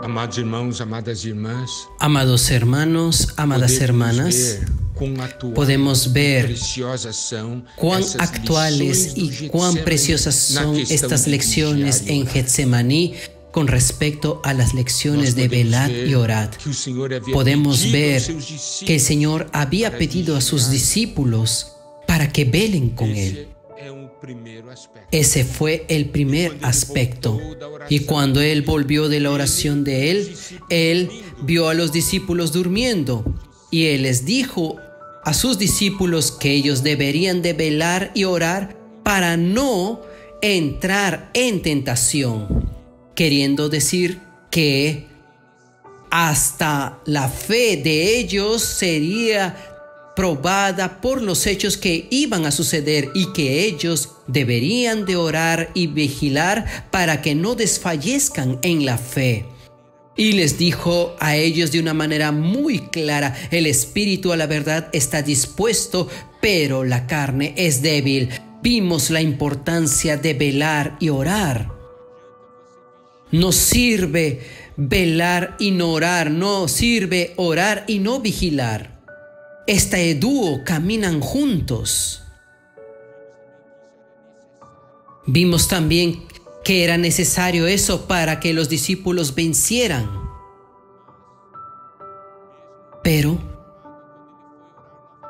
Amados irmãos, amadas irmãs, Amados hermanos, amadas hermanas, podemos ver cuán actuales y cuán preciosas son estas lecciones en Getsemaní con respecto a las lecciones de velad y orad. Podemos ver que el Señor había pedido a sus discípulos para que velen con Él. Ese fue el primer aspecto. Y cuando Él volvió de la oración de Él vio a los discípulos durmiendo. Y Él les dijo a sus discípulos que ellos deberían de velar y orar para no entrar en tentación. Queriendo decir que hasta la fe de ellos sería probada por los hechos que iban a suceder y que ellos deberían de orar y vigilar para que no desfallezcan en la fe. Y les dijo a ellos de una manera muy clara: el espíritu a la verdad está dispuesto, pero la carne es débil. Vimos la importancia de velar y orar. No sirve velar y no orar, no sirve orar y no vigilar. Este dúo caminan juntos. Vimos también que era necesario eso para que los discípulos vencieran. Pero,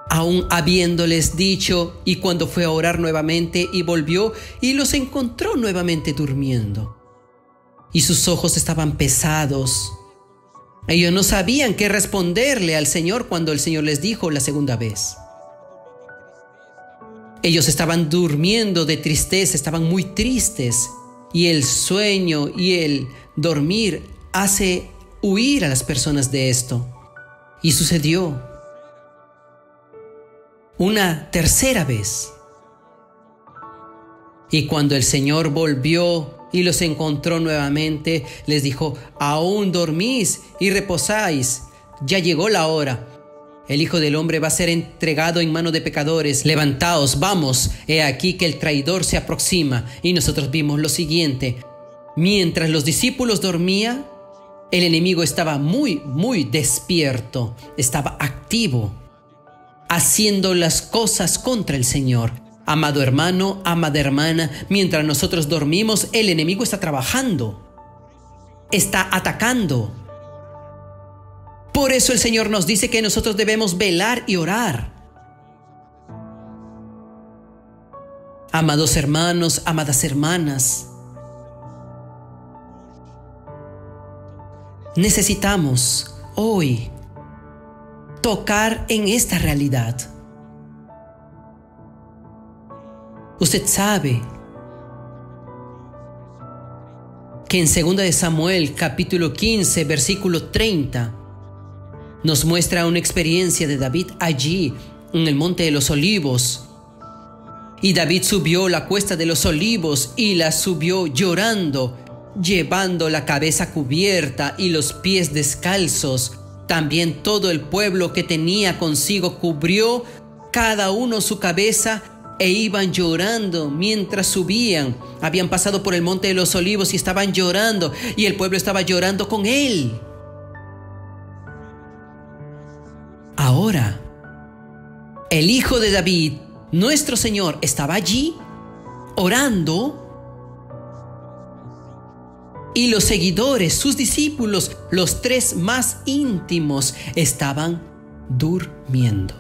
aún habiéndoles dicho, y cuando fue a orar nuevamente y volvió y los encontró nuevamente durmiendo, y sus ojos estaban pesados. Ellos no sabían qué responderle al Señor cuando el Señor les dijo la segunda vez. Ellos estaban durmiendo de tristeza, estaban muy tristes. Y el sueño y el dormir hace huir a las personas de esto. Y sucedió una tercera vez. Y cuando el Señor volvió y los encontró nuevamente, les dijo: aún dormís y reposáis, ya llegó la hora. El Hijo del Hombre va a ser entregado en mano de pecadores. Levantaos, vamos, he aquí que el traidor se aproxima. Y nosotros vimos lo siguiente: mientras los discípulos dormían, el enemigo estaba muy despierto, estaba activo, haciendo las cosas contra el Señor. Amado hermano, amada hermana, mientras nosotros dormimos, el enemigo está trabajando, está atacando. Por eso el Señor nos dice que nosotros debemos velar y orar. Amados hermanos, amadas hermanas, necesitamos hoy tocar en esta realidad. Usted sabe que en 2 de Samuel, capítulo 15, versículo 30, nos muestra una experiencia de David allí en el Monte de los Olivos. Y David subió la cuesta de los Olivos y la subió llorando, llevando la cabeza cubierta y los pies descalzos. También todo el pueblo que tenía consigo cubrió cada uno su cabeza e iban llorando mientras subían. Habían pasado por el Monte de los Olivos y estaban llorando, y el pueblo estaba llorando con él. Ahora, el Hijo de David, nuestro Señor, estaba allí orando, y los seguidores, sus discípulos, los tres más íntimos, estaban durmiendo.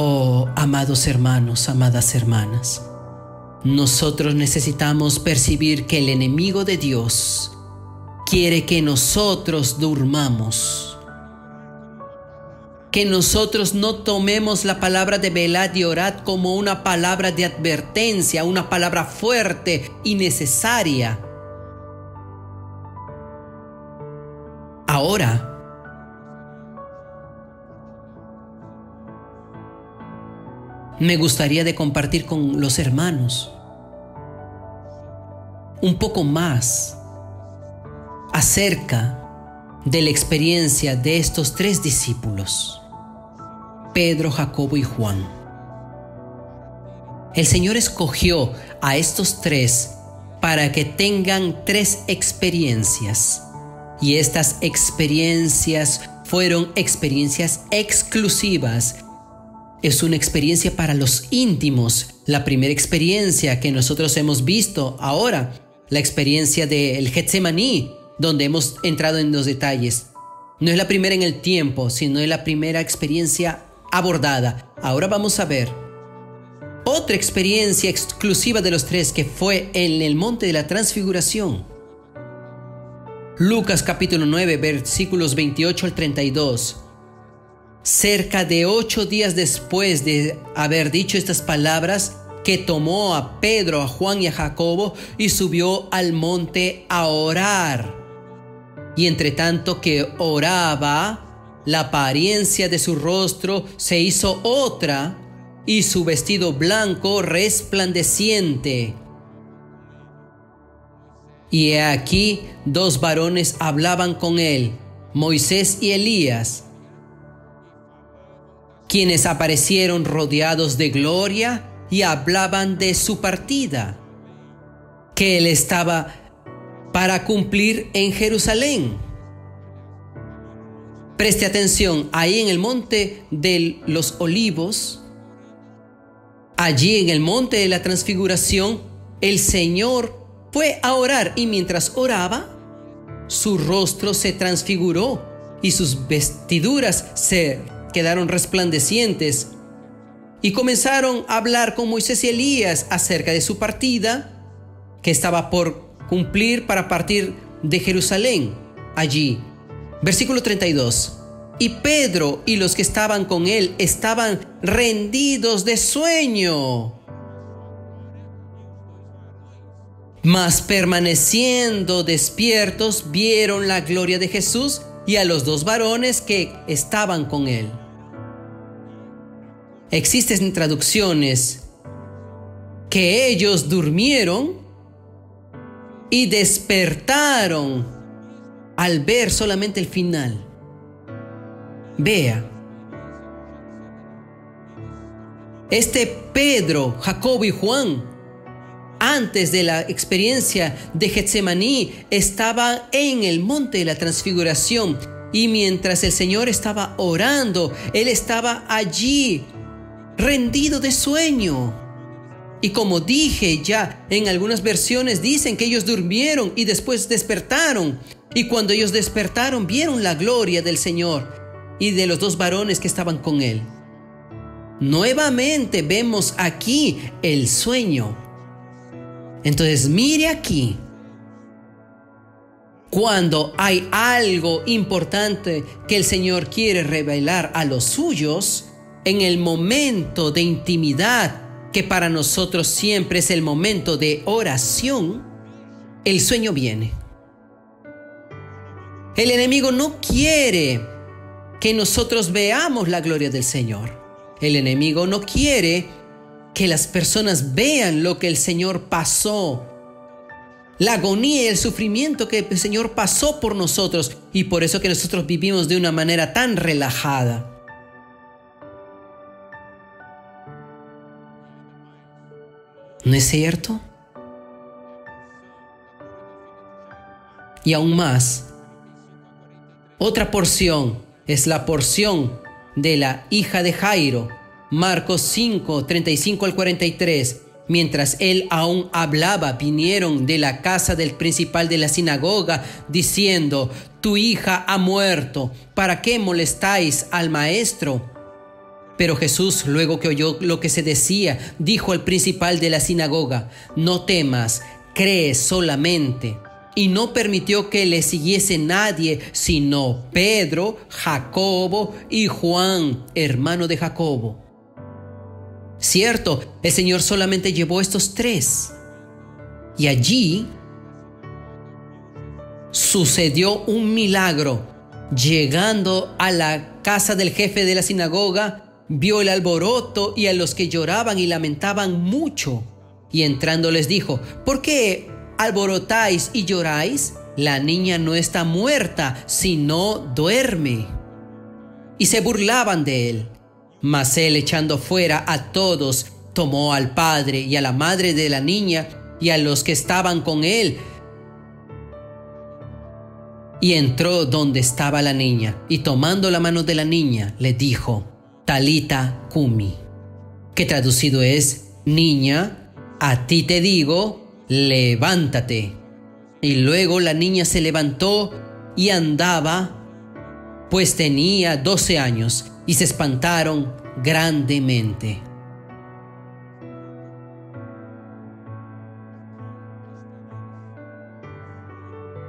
Oh, amados hermanos, amadas hermanas, nosotros necesitamos percibir que el enemigo de Dios quiere que nosotros durmamos, que nosotros no tomemos la palabra de velad y orad como una palabra de advertencia, una palabra fuerte y necesaria. Ahora, me gustaría de compartir con los hermanos un poco más acerca de la experiencia de estos tres discípulos, Pedro, Jacobo y Juan. El Señor escogió a estos tres para que tengan 3 experiencias. Y estas experiencias fueron experiencias exclusivas. Es una experiencia para los íntimos. La primera experiencia que nosotros hemos visto ahora, la experiencia del Getsemaní, donde hemos entrado en los detalles. No es la primera en el tiempo, sino es la primera experiencia abordada. Ahora vamos a ver otra experiencia exclusiva de los 3 que fue en el Monte de la Transfiguración. Lucas capítulo 9, versículos 28 al 32. Cerca de 8 días después de haber dicho estas palabras, que tomó a Pedro, a Juan y a Jacobo y subió al monte a orar. Y entre tanto que oraba, la apariencia de su rostro se hizo otra y su vestido blanco resplandeciente. Y he aquí 2 varones hablaban con él, Moisés y Elías, quienes aparecieron rodeados de gloria y hablaban de su partida, que él estaba para cumplir en Jerusalén. Preste atención, ahí en el monte de los olivos, allí en el monte de la transfiguración, el Señor fue a orar y mientras oraba, su rostro se transfiguró y sus vestiduras se quedaron resplandecientes. Y comenzaron a hablar con Moisés y Elías acerca de su partida, que estaba por cumplir para partir de Jerusalén. Allí, versículo 32. Y Pedro y los que estaban con él estaban rendidos de sueño. Mas permaneciendo despiertos, vieron la gloria de Jesús y a los 2 varones que estaban con él. Existen traducciones que ellos durmieron y despertaron al ver solamente el final. Vea, este Pedro, Jacobo y Juan, antes de la experiencia de Getsemaní, estaban en el monte de la transfiguración y mientras el Señor estaba orando, Él estaba allí rendido de sueño. Y como dije ya, en algunas versiones dicen que ellos durmieron y después despertaron. Y cuando ellos despertaron, vieron la gloria del Señor y de los 2 varones que estaban con él. Nuevamente vemos aquí el sueño. Entonces mire aquí, cuando hay algo importante que el Señor quiere revelar a los suyos, en el momento de intimidad, que para nosotros siempre es el momento de oración, el sueño viene. El enemigo no quiere que nosotros veamos la gloria del Señor. El enemigo no quiere que las personas vean lo que el Señor pasó, la agonía y el sufrimiento que el Señor pasó por nosotros, y por eso que nosotros vivimos de una manera tan relajada. ¿No es cierto? Y aún más, otra porción es la porción de la hija de Jairo, Marcos 5, 35 al 43. Mientras él aún hablaba, vinieron de la casa del principal de la sinagoga, diciendo: tu hija ha muerto, ¿para qué molestáis al maestro? Pero Jesús, luego que oyó lo que se decía, dijo al principal de la sinagoga: no temas, cree solamente. Y no permitió que le siguiese nadie, sino Pedro, Jacobo y Juan, hermano de Jacobo. Cierto, el Señor solamente llevó estos 3. Y allí sucedió un milagro. Llegando a la casa del jefe de la sinagoga, vio el alboroto y a los que lloraban y lamentaban mucho. Y entrando les dijo: ¿por qué alborotáis y lloráis? La niña no está muerta, sino duerme. Y se burlaban de él. Mas él, echando fuera a todos, tomó al padre y a la madre de la niña y a los que estaban con él. Y entró donde estaba la niña, y tomando la mano de la niña, le dijo: Talita cumi, que traducido es: niña, a ti te digo, levántate. Y luego la niña se levantó y andaba, pues tenía 12 años, y se espantaron grandemente.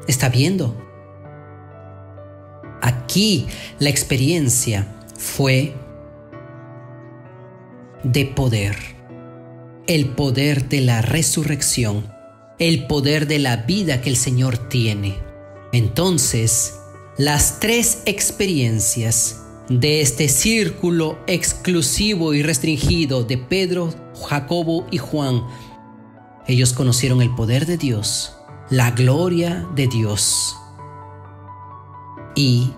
¿Está viendo? Aquí la experiencia fue de poder, el poder de la resurrección, el poder de la vida que el Señor tiene. Entonces, las 3 experiencias de este círculo exclusivo y restringido de Pedro, Jacobo y Juan, ellos conocieron el poder de Dios, la gloria de Dios y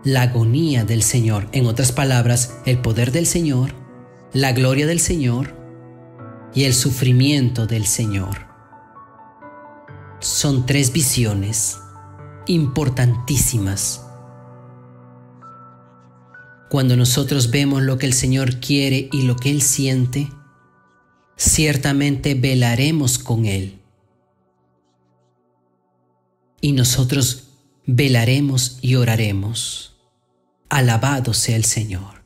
la agonía del Señor. En otras palabras, el poder del Señor, la gloria del Señor y el sufrimiento del Señor. Son 3 visiones importantísimas. Cuando nosotros vemos lo que el Señor quiere y lo que Él siente, ciertamente velaremos con Él. Y nosotros velaremos y oraremos. Alabado sea el Señor.